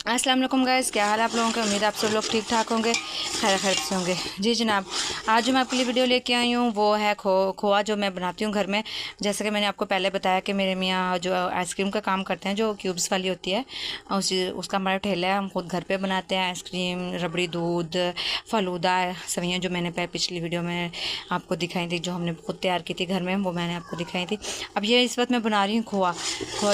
अस्सलाम वालेकुम गाइस, क्या हाल है आप लोगों का। उम्मीद है आप सब लोग ठीक ठाक होंगे, खैर खैर से होंगे। जी जनाब, आज जो मैं आपके लिए वीडियो लेके आई हूँ वो है खोआ जो मैं बनाती हूँ घर में। जैसे कि मैंने आपको पहले बताया कि मेरे मियाँ जो आइसक्रीम का काम करते हैं, जो क्यूब्स वाली होती है, उसका हमारा ठेला है। हम खुद घर पे बनाते हैं आइसक्रीम, रबड़ी दूध, फालूदा, सवियाँ जो मैंने पिछली वीडियो में आपको दिखाई थी, जो हमने खुद तैयार की थी घर में, वो मैंने आपको दिखाई थी। अब ये इस वक्त मैं बना रही हूँ खोआ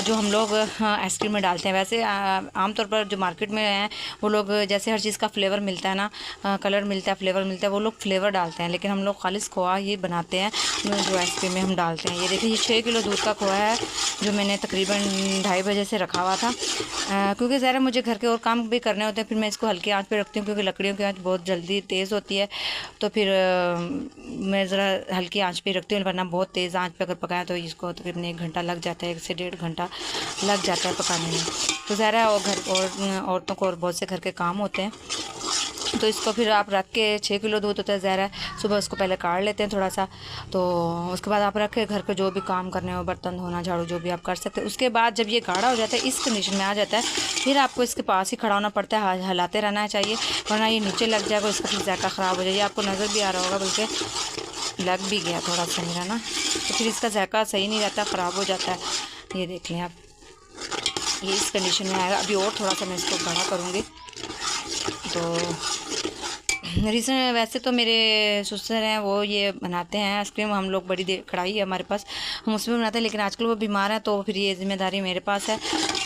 जो हम लोग आइसक्रीम में डालते हैं। वैसे आमतौर पर जो मार्केट में हैं वो लोग, जैसे हर चीज़ का फ्लेवर मिलता है ना, कलर मिलता है, फ्लेवर मिलता है, वो लोग फ्लेवर डालते हैं, लेकिन हम लोग खालिस खोआ ये बनाते हैं जो आइसक्रीम में हम डालते हैं। ये देखिए, ये 6 किलो दूध का खोआ है जो मैंने तकरीबन 2:30 बजे से रखा हुआ था, क्योंकि ज़रा मुझे घर के और काम भी करने होते हैं। फिर मैं इसको हल्की आंच पे रखती हूँ, क्योंकि लकड़ियों की आंच बहुत जल्दी तेज़ होती है, तो फिर मैं ज़रा हल्की आंच पे रखती हूँ, वरना बहुत तेज़ आंच पे अगर पकाया तो इसको तकरीबन 1 घंटा लग जाता है, 1 से 1.5 घंटा लग जाता है पकाने में। तो ज़रा और घर और औरतों को और बहुत से घर के काम होते हैं, तो इसको फिर आप रख के 6 किलो दूध होता है ज़रा, सुबह उसको पहले काढ़ लेते हैं थोड़ा सा, तो उसके बाद आप रख के घर के जो भी काम करने हो, बर्तन धोना, झाड़ू, जो भी आप कर सकते हैं। उसके बाद जब ये गाढ़ा हो जाता है, इस कंडीशन में आ जाता है, फिर आपको इसके पास ही खड़ा होना पड़ता है, हिलाते रहना चाहिए, वरना ये नीचे लग जाएगा, इसका फिर जायका ख़राब हो जाएगा। आपको नज़र भी आ रहा होगा, बल्कि लग भी गया थोड़ा सा मेरा ना, तो फिर इसका जायका सही नहीं रहता, ख़राब हो जाता है। ये देख लें आप, ये इस कंडीशन में आएगा। अभी और थोड़ा सा मैं इसको गाढ़ा करूँगी। तो रीज़न, वैसे तो मेरे ससुर हैं वो ये बनाते हैं आइसक्रीम, हम लोग बड़ी देर कढ़ाई है हमारे पास, हम उसमें बनाते हैं, लेकिन आजकल वो बीमार हैं, तो फिर ये ज़िम्मेदारी मेरे पास है।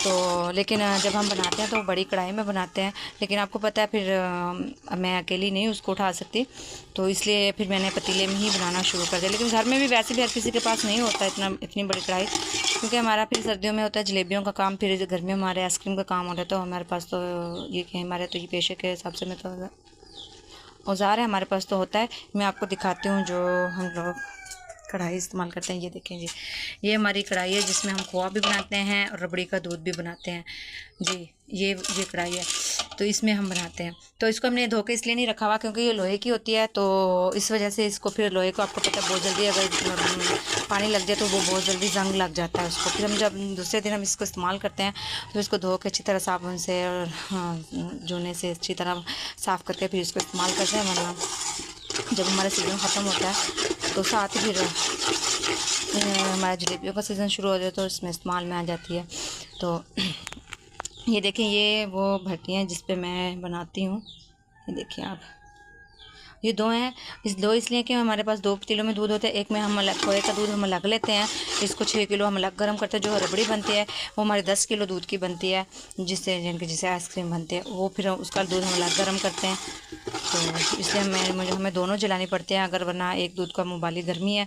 तो लेकिन जब हम बनाते हैं तो बड़ी कढ़ाई में बनाते हैं, लेकिन आपको पता है फिर मैं अकेली नहीं उसको उठा सकती, तो इसलिए फिर मैंने पतीले में ही बनाना शुरू कर दिया। लेकिन घर में भी वैसे भी हर किसी के पास नहीं होता इतनी बड़ी कढ़ाई, क्योंकि हमारा फिर सर्दियों में होता है जलेबियों का काम, फिर गर्मियों में हमारे आइसक्रीम का काम होता है, तो हमारे पास तो ये कि हमारे तो ये पेशे के हिसाब से मैं तो औज़ार है हमारे पास तो होता है। मैं आपको दिखाती हूँ जो हम लोग कढ़ाई इस्तेमाल करते हैं। ये देखें जी, ये हमारी कढ़ाई है जिसमें हम खोआ भी बनाते हैं और रबड़ी का दूध भी बनाते हैं जी। ये कढ़ाई है, तो इसमें हम बनाते हैं। तो इसको हमने धो के इसलिए नहीं रखा हुआ क्योंकि ये लोहे की होती है, तो इस वजह से इसको, फिर लोहे को आपको पता है बहुत जल्दी अगर पानी लग जाए तो वो बहुत जल्दी जंग लग जाता है उसको। फिर हम जब दूसरे दिन हम इसको इस्तेमाल करते हैं तो इसको धो के अच्छी तरह साबुन से और जूने से अच्छी तरह साफ़ करके फिर इसको इस्तेमाल करते हैं। वरना जब हमारा सीज़न ख़त्म होता है तो साथ ही फिर हमारा जलेबियों का सीज़न शुरू हो जाए तो इसमें इस्तेमाल में आ जाती है। तो ये देखें, ये वो भट्टी हैं जिस पे मैं बनाती हूँ। ये देखिए आप, ये 2 हैं। इस 2 इसलिए कि हमारे पास 2 पतीलों में दूध होता है, एक में हम अलग खोए का दूध हम अलग लेते हैं, इसको 6 किलो हम अलग गर्म करते हैं। जो रबड़ी बनती है वो हमारे 10 किलो दूध की बनती है, जिससे आइसक्रीम बनती है, वो फिर उसका दूध हम अलग गर्म करते हैं। तो इसलिए हमें दोनों जलानी पड़ते हैं, अगर वरना एक दूध को हम उबाली, गर्मी है,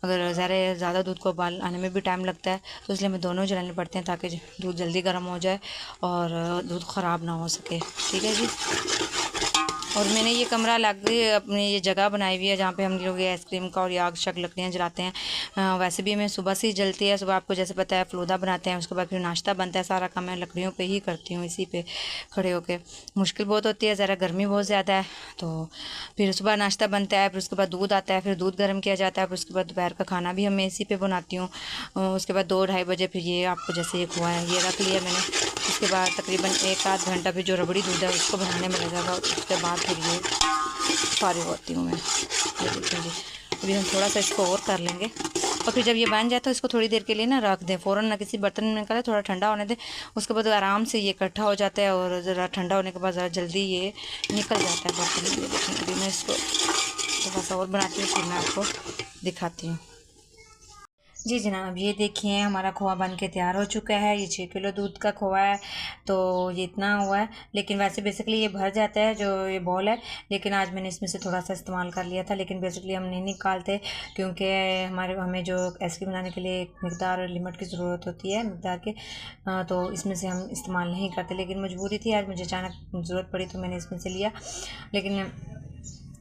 अगर ज़्यादा दूध को उबाल आने में भी टाइम लगता है, तो इसलिए हमें दोनों जलाने पड़ते हैं ताकि दूध जल्दी गर्म हो जाए और दूध ख़राब ना हो सके। ठीक है जी। और मैंने ये कमरा अलग अपनी ये जगह बनाई हुई है जहाँ पे हम लोग ये आइसक्रीम का और ये आग शक लकड़ियाँ जलाते हैं। वैसे भी मैं सुबह से ही जलती है, सुबह आपको जैसे पता है फलूदा बनाते हैं, उसके बाद फिर नाश्ता बनता है, सारा काम मैं लकड़ियों पे ही करती हूँ, इसी पे खड़े होके। मुश्किल बहुत होती है, ज़रा गर्मी बहुत ज़्यादा है, तो फिर सुबह नाश्ता बनता है, फिर उसके बाद दूध आता है, फिर दूध गर्म किया जाता है, फिर उसके बाद दोपहर का खाना भी हम इसी पे बनाती हूँ। उसके बाद 2-2:30 बजे फिर ये आपको जैसे ये खोआ है ये रख लिया मैंने, उसके बाद तकरीबन 1-आध घंटा फिर जो रबड़ी दूध है उसको बनाने में लगेगा, उसके बाद फिर ये फारिग होती हूँ मैं। ये देखिए जी, अभी हम थोड़ा सा इसको और कर लेंगे, और फिर जब ये बन जाए तो इसको थोड़ी देर के लिए ना रख दें, फ़ौरन ना किसी बर्तन में निकालें, थोड़ा ठंडा होने दें। उसके बाद आराम से ये इकट्ठा हो जाता है, और ज़रा ठंडा होने के बाद ज़रा जल्दी ये निकल जाता है बर्तन में। ये देखें, अभी मैं इसको थोड़ा सा और बनाती हूँ, फिर मैं आपको दिखाती हूँ। जी जनाब, ये देखिए हमारा खोआ बन के तैयार हो चुका है। ये 6 किलो दूध का खोआ है, तो ये इतना हुआ है, लेकिन वैसे बेसिकली ये भर जाता है जो ये बॉल है, लेकिन आज मैंने इसमें से थोड़ा सा इस्तेमाल कर लिया था। लेकिन बेसिकली हम नहीं निकालते, क्योंकि हमें जो आइसक्रीम बनाने के लिए एक मकदार और लिमिट की ज़रूरत होती है, मकदार के, तो इसमें से हम इस्तेमाल नहीं करते। लेकिन मजबूरी थी, आज मुझे अचानक ज़रूरत पड़ी तो मैंने इसमें से लिया। लेकिन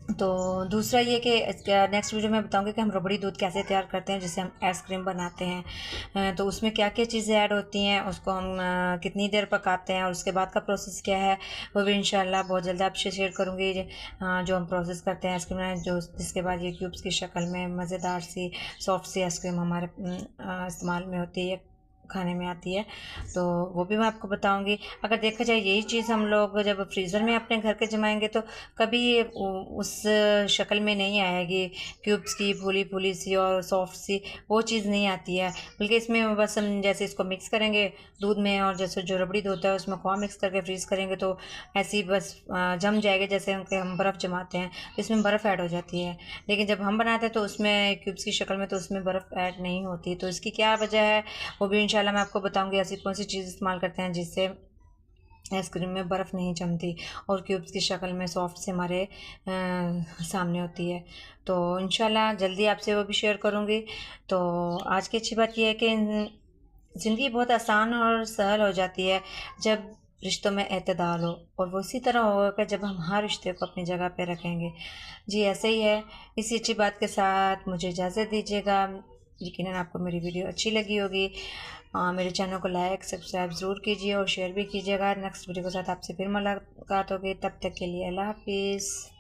तो दूसरा ये कि नेक्स्ट वीडियो में बताऊंगी कि हम रबड़ी दूध कैसे तैयार करते हैं, जिससे हम आइसक्रीम बनाते हैं। तो उसमें क्या क्या चीज़ें ऐड होती हैं, उसको हम कितनी देर पकाते हैं, और उसके बाद का प्रोसेस क्या है, वो भी इंशाल्लाह बहुत जल्द आपसे शेयर करूँगी। जो हम प्रोसेस करते हैं आइसक्रीम बनाने, जिसके बाद ये क्यूब्स की शक्ल में मज़ेदार सी सॉफ्ट सी आइसक्रीम हमारे इस्तेमाल में होती है, खाने में आती है, तो वो भी मैं आपको बताऊंगी। अगर देखा जाए यही चीज़ हम लोग जब फ्रीज़र में अपने घर के जमाएंगे तो कभी उस शक्ल में नहीं आएगी, क्यूब्स की फूली फूली सी और सॉफ्ट सी वो चीज़ नहीं आती है। बल्कि इसमें बस हम जैसे इसको मिक्स करेंगे दूध में, और जैसे जो रबड़ी दूध होता है उसमें खोआ मिक्स करके फ्रीज़ करेंगे तो ऐसी बस जम जाएगा, जैसे हम बर्फ़ जमाते हैं तो इसमें बर्फ़ ऐड हो जाती है। लेकिन जब हम बनाते हैं तो उसमें क्यूब्स की शक्ल में तो उसमें बर्फ़ ऐड नहीं होती। तो इसकी क्या वजह है वो भी इंशाल्लाह मैं आपको बताऊंगी। ऐसी कौन सी चीज़ इस्तेमाल करते हैं जिससे आइसक्रीम में बर्फ़ नहीं जमती और क्यूब्स की शक्ल में सॉफ्ट से हमारे सामने होती है। तो इंशाल्लाह जल्दी आपसे वो भी शेयर करूँगी। तो आज की अच्छी बात यह है कि ज़िंदगी बहुत आसान और सरल हो जाती है जब रिश्तों में एतदाल हो, और वो इसी तरह होगा कि जब हम हर रिश्ते को अपनी जगह पे रखेंगे। जी ऐसे ही है। इसी अच्छी बात के साथ मुझे इजाज़त दीजिएगा। यकीनन आपको मेरी वीडियो अच्छी लगी होगी। मेरे चैनल को लाइक सब्सक्राइब ज़रूर कीजिए और शेयर भी कीजिएगा। नेक्स्ट वीडियो के साथ आपसे फिर मुलाकात होगी, तब तक के लिए अल्लाह हाफिज़।